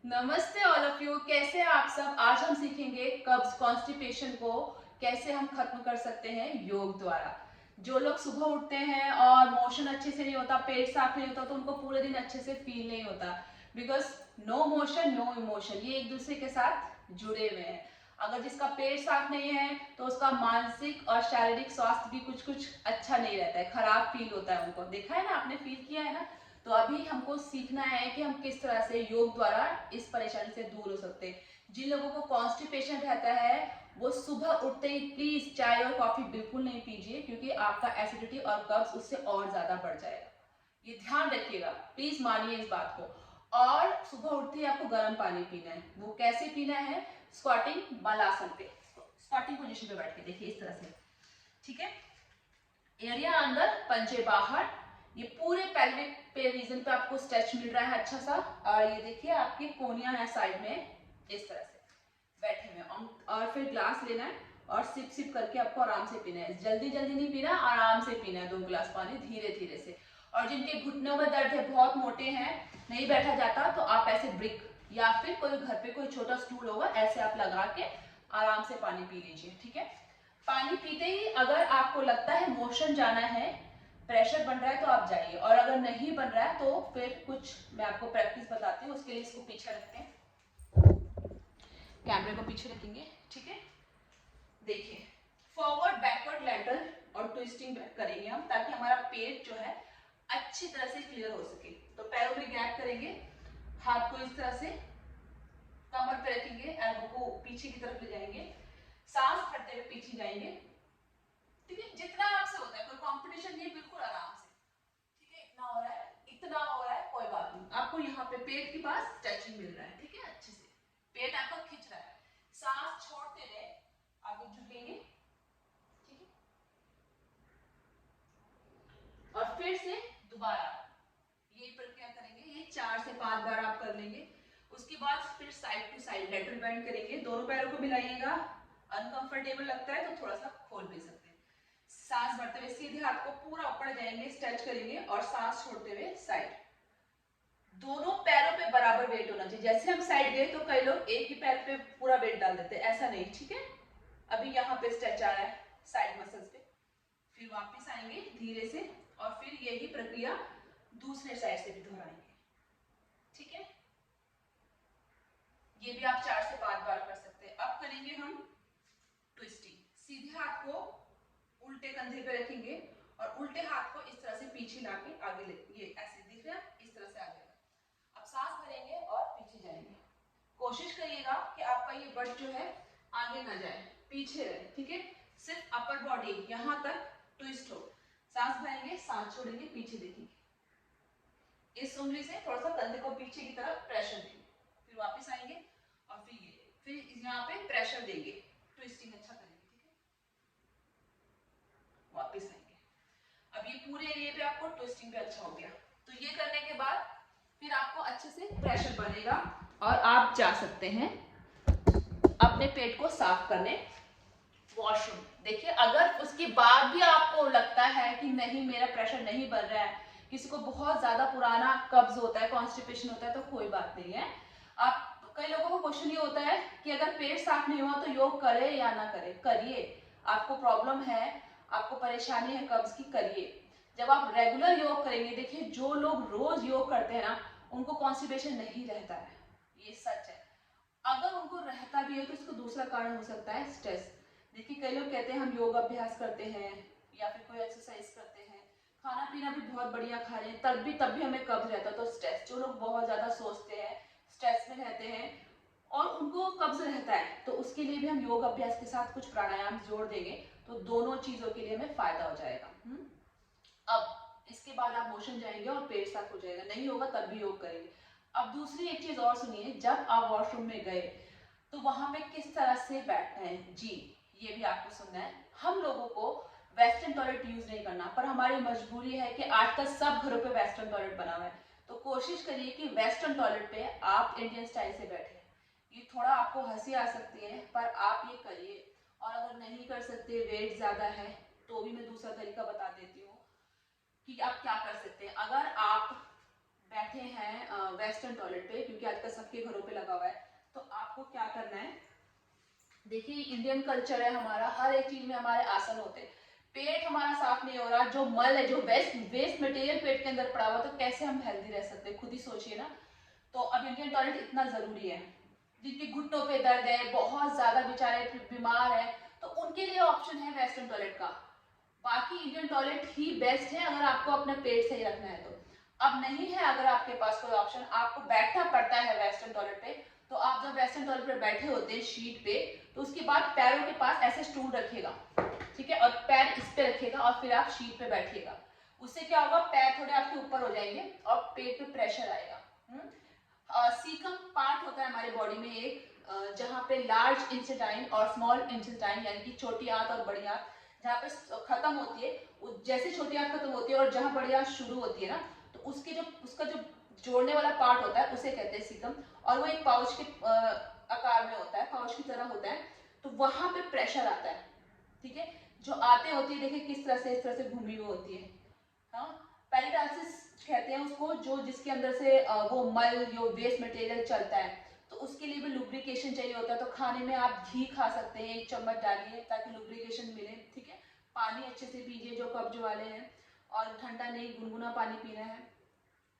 नमस्ते all of you, कैसे हैं आप सब। आज हम सीखेंगे कब्ज कॉन्स्टिपेशन को कैसे हम खत्म कर सकते हैं योग द्वारा। जो लोग सुबह उठते हैं और मोशन अच्छे से नहीं होता, पेट साफ नहीं होता, तो उनको पूरे दिन अच्छे से फील नहीं होता। Because no motion no emotion, ये एक दूसरे के साथ जुड़े हुए हैं। अगर जिसका पेट साफ नहीं है तो उसका मानसिक और शारीरिक स्वास्थ्य भी कुछ कुछ अच्छा नहीं रहता है, खराब फील होता है उनको। देखा है ना, आपने फील किया है ना। तो अभी हमको सीखना है कि हम किस तरह से योग द्वारा इस परेशानी से दूर हो सकते हैं। जिन लोगों को कॉन्स्टिपेशन रहता है वो सुबह उठते ही प्लीज चाय और कॉफी बिल्कुल नहीं पीजिए, क्योंकि आपका एसिडिटी और कब्ज उससे और ज्यादा बढ़ जाएगा। ये ध्यान रखिएगा, प्लीज मानिए इस बात को। और सुबह उठते ही आपको गर्म पानी पीना है। वो कैसे पीना है? स्क्वाटिंग बालासन पे, स्क्वाटिंग पोजीशन पे बैठ के देखिए इस तरह से। ठीक है, एरिया अंदर, पंजे बाहर। ये पूरे पेल्विक पे रीजन पे आपको स्ट्रेच मिल रहा है अच्छा सा। और ये देखिए आपकी कोनिया है साइड में, इस तरह से बैठे हुए। और फिर ग्लास लेना है और सिप सिप करके आपको आराम से पीना है। जल्दी जल्दी नहीं पीना, आराम से पीना है 2 गिलास पानी धीरे धीरे से। और जिनके घुटनों में दर्द है, बहुत मोटे हैं, नहीं बैठा जाता, तो आप ऐसे ब्रिक या फिर कोई घर पे कोई छोटा स्टूल होगा, ऐसे आप लगा के आराम से पानी पी लीजिए। ठीक है, पानी पीते ही अगर आपको लगता है मोशन जाना है, प्रेशर बन रहा है, तो आप जाइए। और अगर नहीं बन रहा है तो फिर कुछ मैं आपको प्रैक्टिस बताती हूँ। उसके लिए इसको पीछे रखते हैं, कैमरे को पीछे रखेंगे। ठीक है, देखिए फॉरवर्ड बैकवर्ड लैटरल और ट्विस्टिंग करेंगे हम, ताकि हमारा पेट जो है अच्छी तरह से क्लियर हो सके। तो पैरों में गैप करेंगे, हाथ को इस तरह से कमर पे रखेंगे, एल्बो को पीछे की तरफ ले जाएंगे, सांस भरते हुए पीछे जाएंगे। ठीक है, जितना आपसे होता है, कोई कंपटीशन नहीं, बिल्कुल आराम से। ठीक है, इतना हो रहा है, इतना हो रहा है, कोई बात नहीं। आपको यहाँ पे पेट के पास स्ट्रेचिंग मिल रहा है। ठीक है, अच्छे से पेट आपका खिंच रहा है। सांस छोड़ते रहे, आगे झुकेंगे। ठीक है, और फिर से दोबारा ये प्रक्रिया करेंगे। ये 4 से 5 बार आप कर लेंगे। उसके बाद फिर side to side lateral bend करेंगे, दोनों पैरों को मिलाइएगा। अनकंफर्टेबल लगता है तो थोड़ा सा खोल भी सकते हैं। सांस भरते हुए सीधे हाथ को पूरा ऊपर जाएंगे, स्ट्रेच करेंगे और सांस छोड़ते हुए साइड। दोनों पैरों पे बराबर वेट होना चाहिए। जैसे हम साइड गए तो कई लोग एक ही पैर पे पूरा वेट डाल देते हैं, ऐसा नहीं। ठीक है, अभी यहाँ पे स्ट्रेच आ रहा है साइड मसल्स पे, फिर वापस आएंगे धीरे से, और फिर यही प्रक्रिया दूसरे साइड से भी दोहराएंगे। ठीक है, ये भी आप 4 से 5 बार कर सकते हैं। अब करेंगे हम ट्विस्टिंग। सीधे हाथ को उल्टे कंधे पे रखेंगे और उल्टे हाथ को इस तरह से पीछे लाके आगे ले, ये ऐसे दिख रहा है, इस तरह से आगे। अब सांस भरेंगे और पीछे जाएंगे। कोशिश करिएगा कि आपका ये बट जो है आगे ना जाए, पीछे रहे। ठीक है, सिर्फ अपर बॉडी यहां तक ट्विस्ट हो। सांस भरेंगे, सांस छोड़ेंगे, पीछे देखेंगे। इस उंगली से थोड़ा सा कंधे को पीछे की तरफ प्रेशर देंगे, फिर वापस आएंगे और फिर यहाँ पे प्रेशर देंगे, ट्विस्टिंग अच्छा करेंगे। ठीक है, वापस आएंगे। अब ये पूरे एरिया पे आपको ट्विस्टिंग पे अच्छा हो गया। तो ये करने के बाद फिर आपको अच्छे से प्रेशर बनेगा और आप जा सकते हैं अपने पेट को साफ करने वॉशरूम। देखिए, अगर उसके बाद भी आपको लगता है कि नहीं मेरा प्रेशर नहीं बन रहा है, किसी को बहुत ज्यादा पुराना कब्ज होता है, कॉन्स्टिपेशन होता है, तो कोई बात नहीं है। आप, कई लोगों को क्वेश्चन ये होता है कि अगर पेट साफ नहीं हुआ तो योग करे या ना करे। करिए, आपको प्रॉब्लम है, आपको परेशानी है कब्ज की, करिए। जब आप रेगुलर योग करेंगे, देखिए जो लोग रोज योग करते हैं ना, उनको कॉन्स्टिपेशन नहीं रहता है, ये सच है। अगर उनको रहता भी है तो इसको दूसरा कारण हो सकता है स्ट्रेस। देखिए, कई लोग कहते हैं हम योग अभ्यास करते हैं या फिर कोई एक्सरसाइज करते हैं, खाना पीना भी बहुत बढ़िया खा रहे हैं, तब भी हमें कब्ज रहता है, तो स्ट्रेस। जो लोग बहुत ज्यादा सोचते हैं, स्ट्रेस में रहते हैं और उनको कब्ज रहता है, तो उसके लिए भी हम योग अभ्यास के साथ कुछ प्राणायाम जोड़ देंगे, तो दोनों चीजों के लिए हमें फायदा हो जाएगा। अब इसके बाद आप मोशन जाएंगे और पेट साफ हो जाएगा। नहीं होगा तब भी योग करेंगे। अब दूसरी एक चीज और सुनिए, जब आप वॉशरूम में गए तो वहां पे किस तरह से बैठना है, जी ये भी आपको सुनना है। हम लोगों को वेस्टर्न टॉयलेट यूज नहीं करना, पर हमारी मजबूरी है कि आजकल सब घरों पे वेस्टर्न टॉयलेट बना हुआ है, तो कोशिश करिए कि वेस्टर्न टॉयलेट पे आप इंडियन स्टाइल से बैठे। ये थोड़ा आपको हंसी आ सकती है, पर आप ये करिए। और अगर नहीं कर सकते, वेट ज्यादा है, तो भी मैं दूसरा तरीका बता देती हूँ कि आप क्या कर सकते हैं। अगर आप बैठे हैं वेस्टर्न टॉयलेट पे, क्योंकि आजकल सबके घरों पे लगा हुआ है, तो आपको क्या करना है, देखिए इंडियन कल्चर है हमारा, हर एक चीज में हमारे आसन होते हैं। पेट हमारा साफ नहीं हो रहा, जो मल है, जो वेस्ट वेस्ट मटेरियल पेट के अंदर पड़ा हुआ, तो कैसे हम हेल्दी रह सकते हैं, खुद ही सोचिए ना। तो अब इंडियन टॉयलेट इतना जरूरी है, जिनके घुटनों पे दर्द है, बहुत ज्यादा बेचारे बीमार है, तो उनके लिए ऑप्शन है वेस्टर्न टॉयलेट का। बाकी इंडियन टॉयलेट ही बेस्ट है अगर आपको अपना पेट सही रखना है तो। अब नहीं है अगर आपके पास कोई ऑप्शन, आपको बैठना पड़ता है वेस्टर्न टॉयलेट पे, तो आप जब वेस्टर्न टॉयलेट पे बैठे होते हैं शीट पे, तो उसके बाद पैरों के पास ऐसे स्टूल रखिएगा, ठीक है, और पैर इस पे रखिएगा और फिर आप शीट पे बैठिएगा। उससे क्या होगा, पैर थोड़े आपके ऊपर हो जाएंगे और पेट पे प्रेशर आएगा। सीकम पार्ट होता है हमारे बॉडी में एक, जहाँ पे लार्ज इंटेस्टाइन और स्मॉल इंटेस्टाइन, यानी कि छोटी आंत और बड़ी आंत जहाँ पे खत्म होती है, जैसे छोटी आंत खत्म होती है और जहाँ बड़ी आंत शुरू होती है ना, तो उसके जो उसका जो जोड़ने वाला पार्ट होता है उसे कहते हैं सीकम, और वो एक पाउच के आकार में होता है, पाउच की तरह होता है, तो वहां पे प्रेशर आता है, ठीक है। जो आते होती है, देखिए किस तरह से, इस तरह से घूमी हुई होती है, हाँ, पेरिटालसिस कहते हैं उसको, जो जिसके अंदर से वो मल, जो वेस्ट मटेरियल चलता है, तो उसके लिए भी लुब्रिकेशन चाहिए होता है। तो खाने में आप घी खा सकते हैं, 1 चम्मच डालिए ताकि लुब्रिकेशन मिले, ठीक है। पानी अच्छे से पीजिए जो कब्ज वाले हैं, और ठंडा नहीं, गुनगुना पानी पीना है,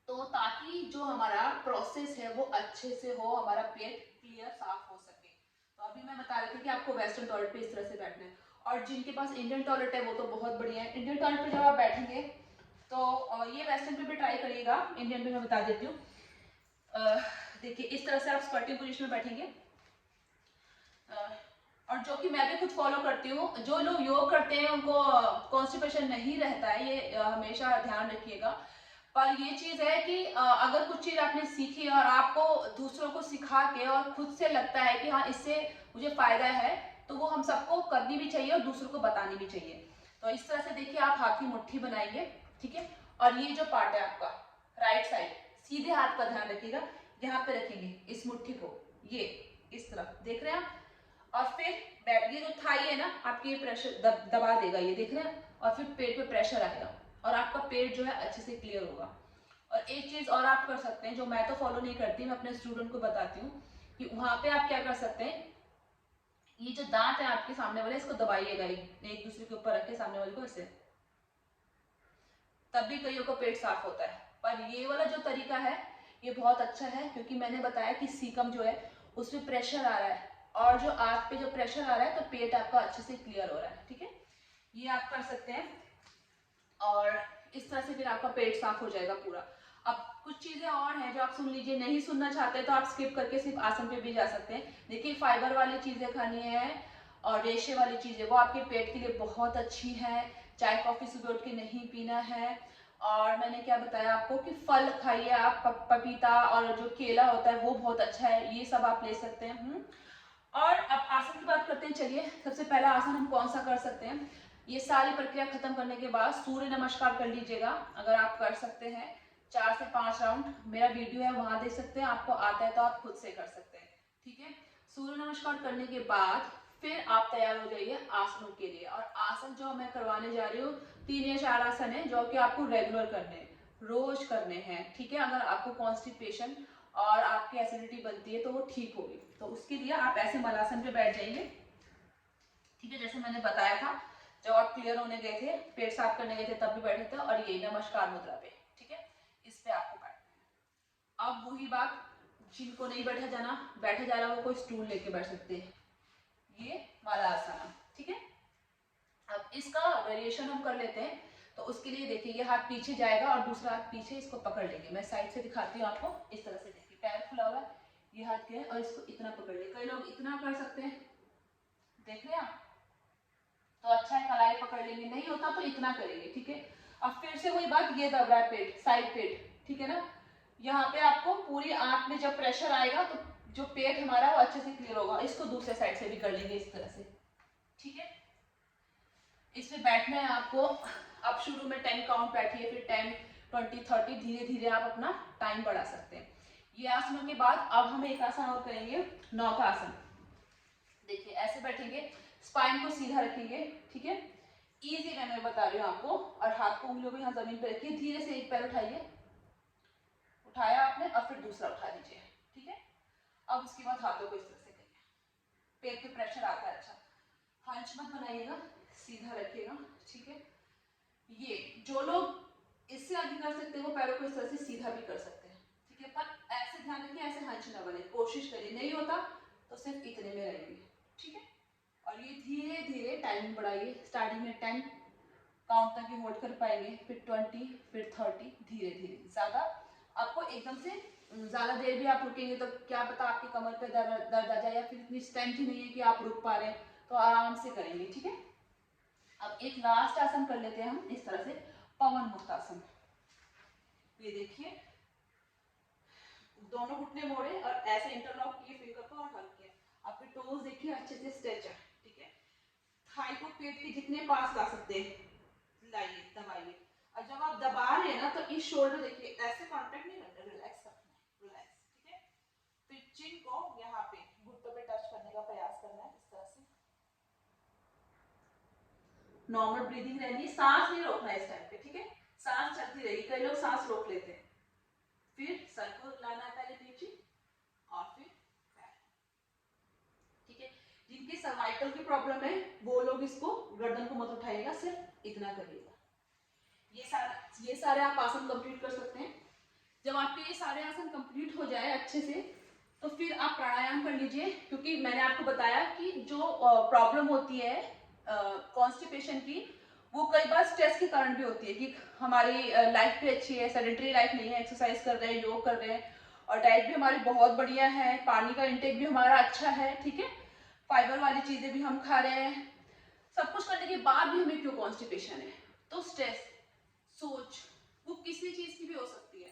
तो ताकि जो हमारा प्रोसेस है वो अच्छे से हो, हमारा पेट क्लियर साफ हो सके। तो अभी मैं बता रही थी कि आपको वेस्टर्न टॉयलेट पे इस तरह से बैठना है, और जिनके पास इंडियन टॉयलेट है वो तो बहुत बढ़िया है। इंडियन टॉयलेट पे जब आप बैठेंगे तो ये वेस्टर्न पे भी ट्राई करिएगा, इंडियन पे मैं बता देती हूँ। देखिए इस तरह से आप स्क्वाटिंग पोजीशन में बैठेंगे, और जो कि मैं भी खुद फॉलो करती हूँ। जो लोग योग करते हैं उनको कॉन्स्टिपेशन नहीं रहता है, ये हमेशा ध्यान रखिएगा। पर ये चीज है कि अगर कुछ चीज आपने सीखी और आपको दूसरों को सिखा के और खुद से लगता है कि हाँ इससे मुझे फायदा है, तो वो हम सबको करनी भी चाहिए और दूसरों को बतानी भी चाहिए। तो इस तरह से देखिए आप हाथ की मुट्ठी बनाइए, ठीक है, और ये जो पार्ट है आपका राइट साइड, सीधे हाथ का ध्यान रखिएगा, यहाँ पे रखेंगे इस मुट्ठी को, ये इस तरफ देख रहे हैं आप, और फिर बैठ, ये जो थाई है ना आपके, ये प्रेशर दबा देगा, ये देख रहे हैं, और फिर पेट पे प्रेशर आएगा और आपका पेट जो है अच्छे से क्लियर होगा। और एक चीज और आप कर सकते हैं, जो मैं तो फॉलो नहीं करती, मैं अपने स्टूडेंट को बताती हूँ, कि वहां पे आप क्या कर सकते हैं, ये जो दांत है आपके सामने वाले, इसको दबाइएगा एक दूसरे के ऊपर रख के, सामने वाले को ऐसे, तब भी कईयों को पेट साफ होता है। पर ये वाला जो तरीका है ये बहुत अच्छा है, क्योंकि मैंने बताया कि सीकम जो है उसमें प्रेशर आ रहा है, और जो आंत पे जो प्रेशर आ रहा है, तो पेट आपका अच्छे से क्लियर हो रहा है, ठीक है। ये आप कर सकते हैं, और इस तरह से फिर आपका पेट साफ हो जाएगा पूरा। अब कुछ चीजें और हैं जो आप सुन लीजिए, नहीं सुनना चाहते तो आप स्किप करके सिर्फ आसन पे भी जा सकते हैं। देखिए फाइबर वाली चीजें खानी है, और रेशे वाली चीजें वो आपके पेट के लिए बहुत अच्छी है। चाय कॉफी सुबह उठ के नहीं पीना है। और मैंने क्या बताया आपको कि फल खाइए आप, पपीता और जो केला होता है वो बहुत अच्छा है, ये सब आप ले सकते हैं। और अब आसन की बात करते हैं, चलिए सबसे पहला आसन हम कौन सा कर सकते हैं। ये सारी प्रक्रिया खत्म करने के बाद सूर्य नमस्कार कर लीजिएगा, अगर आप कर सकते हैं 4 से 5 राउंड, मेरा वीडियो है वहां देख सकते हैं, आपको आता है तो आप खुद से कर सकते हैं, ठीक है। सूर्य नमस्कार करने के बाद फिर आप तैयार हो जाइए आसनों के लिए। और आसन जो मैं करवाने जा रही हूँ 3 या 4 आसन है, जो कि आपको रेगुलर करने हैं, रोज करने हैं, ठीक है। अगर आपको कॉन्स्टिपेशन और आपकी एसिडिटी बनती है तो वो ठीक होगी, तो उसके लिए आप ऐसे मलासन पे बैठ जाइए, ठीक है, जैसे मैंने बताया था। जब आप क्लियर होने गए थे, पेट साफ करने गए थे, तब भी बैठे थे, और ये नमस्कार मुद्रा पे, ठीक है, इस पे आपको बैठना है। अब वही बात, जिनको नहीं बैठा जा रहा वो कोई स्टूल लेके बैठ सकते हैं, ये मलासन, ठीक है। अब इसका वेरिएशन हम कर लेते हैं, तो उसके लिए देखिए ये हाथ पीछे जाएगा और दूसरा हाथ पीछे इसको पकड़ लेंगे। मैं साइड से दिखाती हूँ आपको, इस तरह से देखिए पैर खुला हुआ है, ये हाथ क्या है, और इसको इतना पकड़ ले, कई लोग इतना कर सकते हैं, देख रहे हैं आप, तो अच्छा है, कलाई पकड़ लेंगे, नहीं होता तो इतना करेंगे, ठीक है। अब फिर से वही बात, ये दब रहा है पेट, साइड पेट, ठीक है ना, यहाँ पे आपको पूरी आंख में जब प्रेशर आएगा तो जो पेट हमारा वो अच्छे से क्लियर होगा। इसको दूसरे साइड से भी कर लेंगे इस तरह से, ठीक है। इसमें बैठना है आपको, आप शुरू में 10 काउंट बैठिए, फिर 10, 20, 30, धीरे धीरे आप अपना टाइम बढ़ा सकते हैं। ये आसनों के बाद अब हम एक आसन और करेंगे, नौका आसन। देखिए ऐसे बैठेंगे, स्पाइन को सीधा रखेंगे, ठीक है, इजी मैं बता रही हूँ आपको, और हाथ को उंगलियों को यहाँ जमीन पे रखिए, धीरे से एक पैर उठाइए, उठाया आपने और फिर दूसरा उठा लीजिए, ठीक है। अब उसके बाद हाथों को इस तरह से करिए, पेट पे प्रेशर आता है, अच्छा हंच मत बनाइएगा, सीधा रखिएगा, ठीक है। ये जो लोग इससे आगे कर सकते हैं वो पैरों को इस तरह से सीधा भी कर सकते हैं, ठीक है, पर ऐसे ध्यान रखिए ऐसे हंच ना बने, कोशिश करिए, नहीं होता तो सिर्फ इतने में रहेंगे, ठीक है। और ये धीरे धीरे टाइमिंग बढ़ाइए, स्टार्टिंग में 10 काउंट तक ही होल्ड कर पाएंगे, फिर 20, फिर 30, धीरे धीरे। ज्यादा आपको एकदम से ज्यादा देर भी आप रुकेंगे तो क्या पता आपकी कमर पे दर्द आ जाए, या फिर इतनी स्ट्रेंथ ही नहीं है कि आप रुक पा रहे हैं, तो आराम से करेंगे, ठीक है। अब एक लास्ट आसन कर लेते हैं हम इस तरह से, पवन मुक्त आसन। ये देखिए, दोनों घुटने मोड़े और ऐसे इंटरलॉक किए फिंगर को और हल्क किया, आपके टोज देखिए अच्छे से स्ट्रेच है, ठीक है। थाई को पेट के जितने पास ला सकते हैं लाइए, दबाइए, और जब आप दबा रहे हैं ना तो इस शोल्डर देखिए ऐसे कांटेक्ट नहीं करना, रिलैक्स रखना है, रिलैक्स, ठीक है। फिर चिन को यहाँ पे घुटनों पे टच करने का प्रयास करना है, इस तरह से नॉर्मल ब्रीदिंग रहनी है, सांस नहीं रोकना है इस टाइम पे, ठीक है, सांस चलती रहेगी, कई लोग सांस रोक लेते हैं। फिर सर को लाना है पहले नीचे और फिर पैर, ठीक है। जिनकी सर्वाइकल की प्रॉब्लम है वो लोग इसको गर्दन को मत उठाइएगा, सिर्फ इतना करिएगा। ये सारे आप आसन कंप्लीट कर सकते हैं। जब आपके ये सारे आसन कंप्लीट हो जाए अच्छे से तो फिर आप प्राणायाम कर लीजिए, क्योंकि मैंने आपको बताया कि जो प्रॉब्लम होती है कॉन्स्टिपेशन की, वो कई बार स्ट्रेस के कारण भी होती है कि हमारी लाइफ भी अच्छी है, सेडेंटरी लाइफ नहीं है, एक्सरसाइज कर रहे हैं, योग कर रहे हैं, और डाइट भी हमारी बहुत बढ़िया है, पानी का इंटेक भी हमारा अच्छा है, ठीक है, फाइबर वाली चीजें भी हम खा रहे हैं, सब कुछ करने के बाद भी हमें क्यों कॉन्स्टिपेशन है, तो स्ट्रेस, सोच, वो किसी चीज की भी हो सकती है,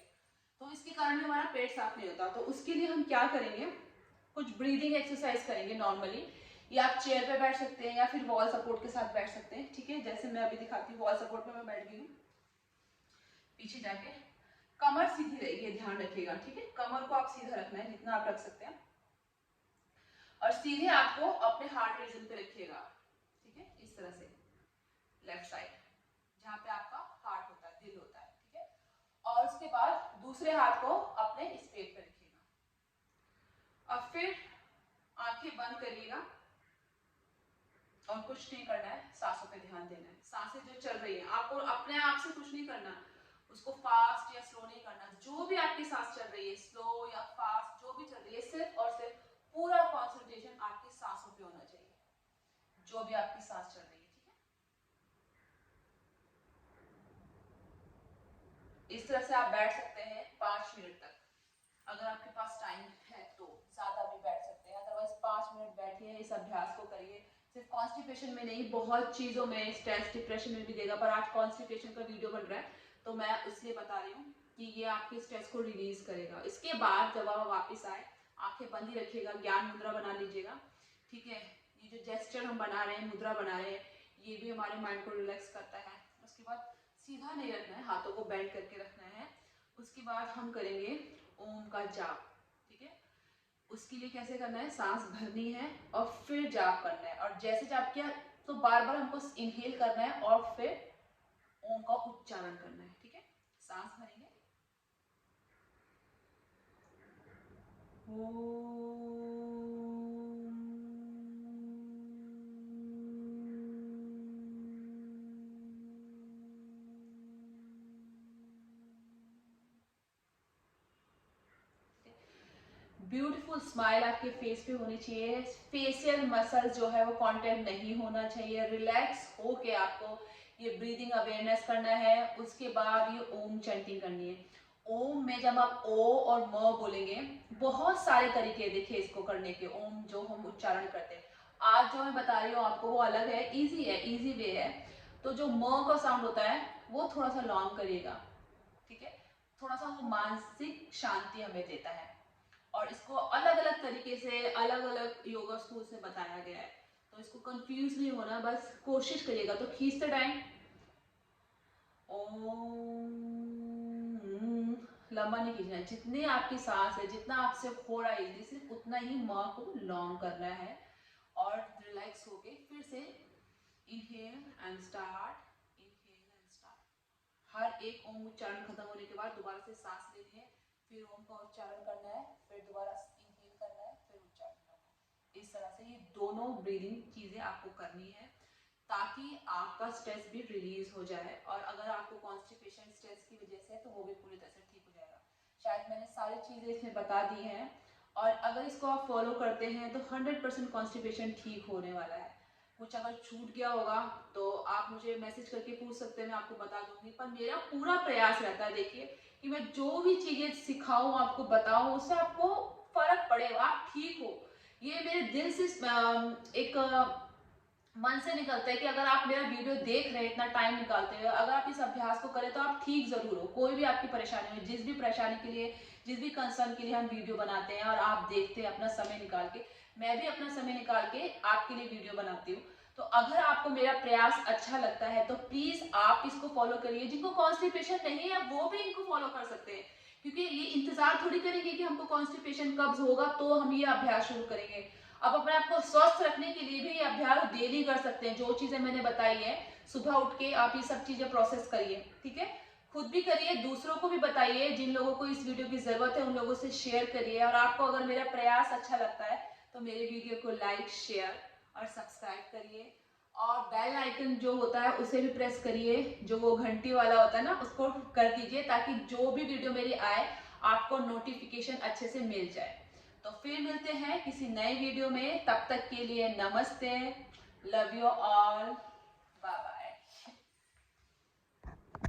तो इसके कारण भी हमारा पेट साफ नहीं होता। तो उसके लिए हम क्या करेंगे, कुछ ब्रीदिंग एक्सरसाइज करेंगे नॉर्मली, या आप चेयर पे बैठ सकते हैं या फिर वॉल सपोर्ट के साथ बैठ सकते हैं, ठीक है। जैसे मैं अभी दिखाती हूँ, वॉल सपोर्ट में मैं बैठ गई हूँ, पीछे जाके कमर सीधी रहेगी, ध्यान रखिएगा, ठीक है, कमर को आप सीधा रखना है जितना आप रख सकते हैं, और सीधे आपको अपने हार्ट रीजन पे रखिएगा, ठीक है, इस तरह से लेफ्ट साइड जहाँ पे आपका हार्ट होता है, दिल होता है, ठीक है। और उसके बाद दूसरे हाथ को अपने इस पेट पे रखिएगा, और फिर आंखें बंद करिएगा, और कुछ नहीं करना है, सांसों पे ध्यान देना है। सांसें जो चल रही है, आपको अपने आप से कुछ नहीं करना, उसको फास्ट या स्लो नहीं करना, जो भी आपकी सांस चल रही है, स्लो या फास्ट जो भी चल रही है, सिर्फ और सिर्फ पूरा कंसंट्रेशन आपकी सांसों पे होना चाहिए, जो भी आपकी सांस चल रही है, ठीक है। इस तरह से आप बैठ सकते हैं 5 मिनट तक, अगर आपके पास टाइम है तो ज्यादा भी बैठ सकते हैं, अदरवाइज 5 मिनट बैठिए, इस अभ्यास को करिए। सिर्फ कॉन्स्टिपेशन में नहीं, बहुत चीजों में, स्ट्रेस डिप्रेशन में भी देगा, पर आज कॉन्स्टिपेशन का वीडियो बन रहा है तो मैं इसलिए बता रही हूँ कि ये आपके स्ट्रेस को रिलीज करेगा। इसके बाद जब आप वापस आए, आंखें बंद ही रखिएगा, ज्ञान मुद्रा बना लीजिएगा, ठीक है। ये जो जेस्चर हम बना रहे हैं, मुद्रा बना रहे हैं, ये भी हमारे माइंड को रिलैक्स करता है। उसके बाद सीधा नहीं रखना है, हाथों को बेंड करके रखना है। उसके बाद हम करेंगे ओम का जाप, ठीक है। उसके लिए कैसे करना है, सांस भरनी है और फिर जाप करना है, और जैसे जाप किया तो बार बार हमको इनहेल करना है और फिर ओम का उच्चारण करना है, ठीक है। सांस भरेंगे, ब्यूटीफुल स्माइल आपके फेस पे होनी चाहिए, फेशियल मसल जो है वो कॉन्टेक्ट नहीं होना चाहिए, रिलैक्स होके आपको ये ब्रीदिंग अवेयरनेस करना है। उसके बाद ये ओम चैंटिंग करनी है। ओम में जब आप ओ और म बोलेंगे, बहुत सारे तरीके देखिए इसको करने के, ओम जो हम उच्चारण करते हैं, आज जो मैं बता रही हूँ आपको वो अलग है, इजी वे है। तो जो म का साउंड होता है वो थोड़ा सा लॉन्ग करिएगा, ठीक है, थोड़ा सा वो मानसिक शांति हमें देता है, और इसको अलग अलग तरीके से अलग अलग योगा स्कूल से बताया गया है, तो इसको कंफ्यूज नहीं होना, बस कोशिश करिएगा। तो खींचते टाइम ओम, लंबा नहीं खींचना है, जितने आपकी सांस है, जितना आपसे हो रहा है इजी, सिर्फ उतना ही माँ को लॉन्ग करना है, और रिलैक्स होके फिर से inhale and start, inhale and start. हर एक ओम उच्चारण खत्म होने के बाद दोबारा से सांस लेनी है, फिर ओम का उच्चारण करना है, फिर दोबारा इनहेल करना है, फिर उच्चारण करना है। इस तरह से ये दोनों ब्रीदिंग चीजें आपको करनी है ताकि आपका स्ट्रेस भी रिलीज हो जाए, और अगर आपको कॉन्स्टिपेशन स्ट्रेस की वजह से है तो वो भी पूरी तरह से ठीक हो जाएगा। शायद मैंने सारी चीजें इसमें बता दी हैं, और अगर इसको आप फॉलो करते हैं तो 100% कॉन्स्टिपेशन ठीक होने वाला है। कुछ अगर छूट गया होगा तो आप मुझे मैसेज करके पूछ सकते हैं, मैं आपको बता दूंगी। पर मेरा पूरा प्रयास रहता है, देखिए, कि मैं जो भी चीजें सिखाऊं, आपको बताऊं, उससे आपको फर्क पड़े, आप ठीक हो। ये मेरे दिल से एक मन से निकलता है कि अगर आप मेरा वीडियो देख रहे हैं, इतना टाइम निकालते हैं, अगर आप इस अभ्यास को करें तो आप ठीक जरूर हो। कोई भी आपकी परेशानी हो, जिस भी परेशानी के लिए, जिस भी कंसर्न के लिए हम वीडियो बनाते हैं और आप देखते हैं अपना समय निकाल के, मैं भी अपना समय निकाल के आपके लिए वीडियो बनाती हूँ। तो अगर आपको मेरा प्रयास अच्छा लगता है तो प्लीज आप इसको फॉलो करिए। जिनको कॉन्स्टिपेशन नहीं है वो भी इनको फॉलो कर सकते हैं, क्योंकि ये इंतजार थोड़ी करेंगे कि हमको कॉन्स्टिपेशन कब्ज होगा तो हम ये अभ्यास शुरू करेंगे। आप अपने आप को स्वस्थ रखने के लिए भी ये अभ्यास डेली कर सकते हैं। जो चीजें मैंने बताई है, सुबह उठ के आप ये सब चीजें प्रोसेस करिए, ठीक है। खुद भी करिए, दूसरों को भी बताइए, जिन लोगों को इस वीडियो की जरूरत है उन लोगों से शेयर करिए। और आपको अगर मेरा प्रयास अच्छा लगता है तो मेरे वीडियो को लाइक, शेयर और सब्सक्राइब करिए, और बेल आइकन जो होता है उसे भी प्रेस करिए, जो वो घंटी वाला होता है ना, उसको कर दीजिए, ताकि जो भी वीडियो मेरी आए आपको नोटिफिकेशन अच्छे से मिल जाए। तो फिर मिलते हैं किसी नए वीडियो में, तब तक के लिए नमस्ते, लव यू ऑल।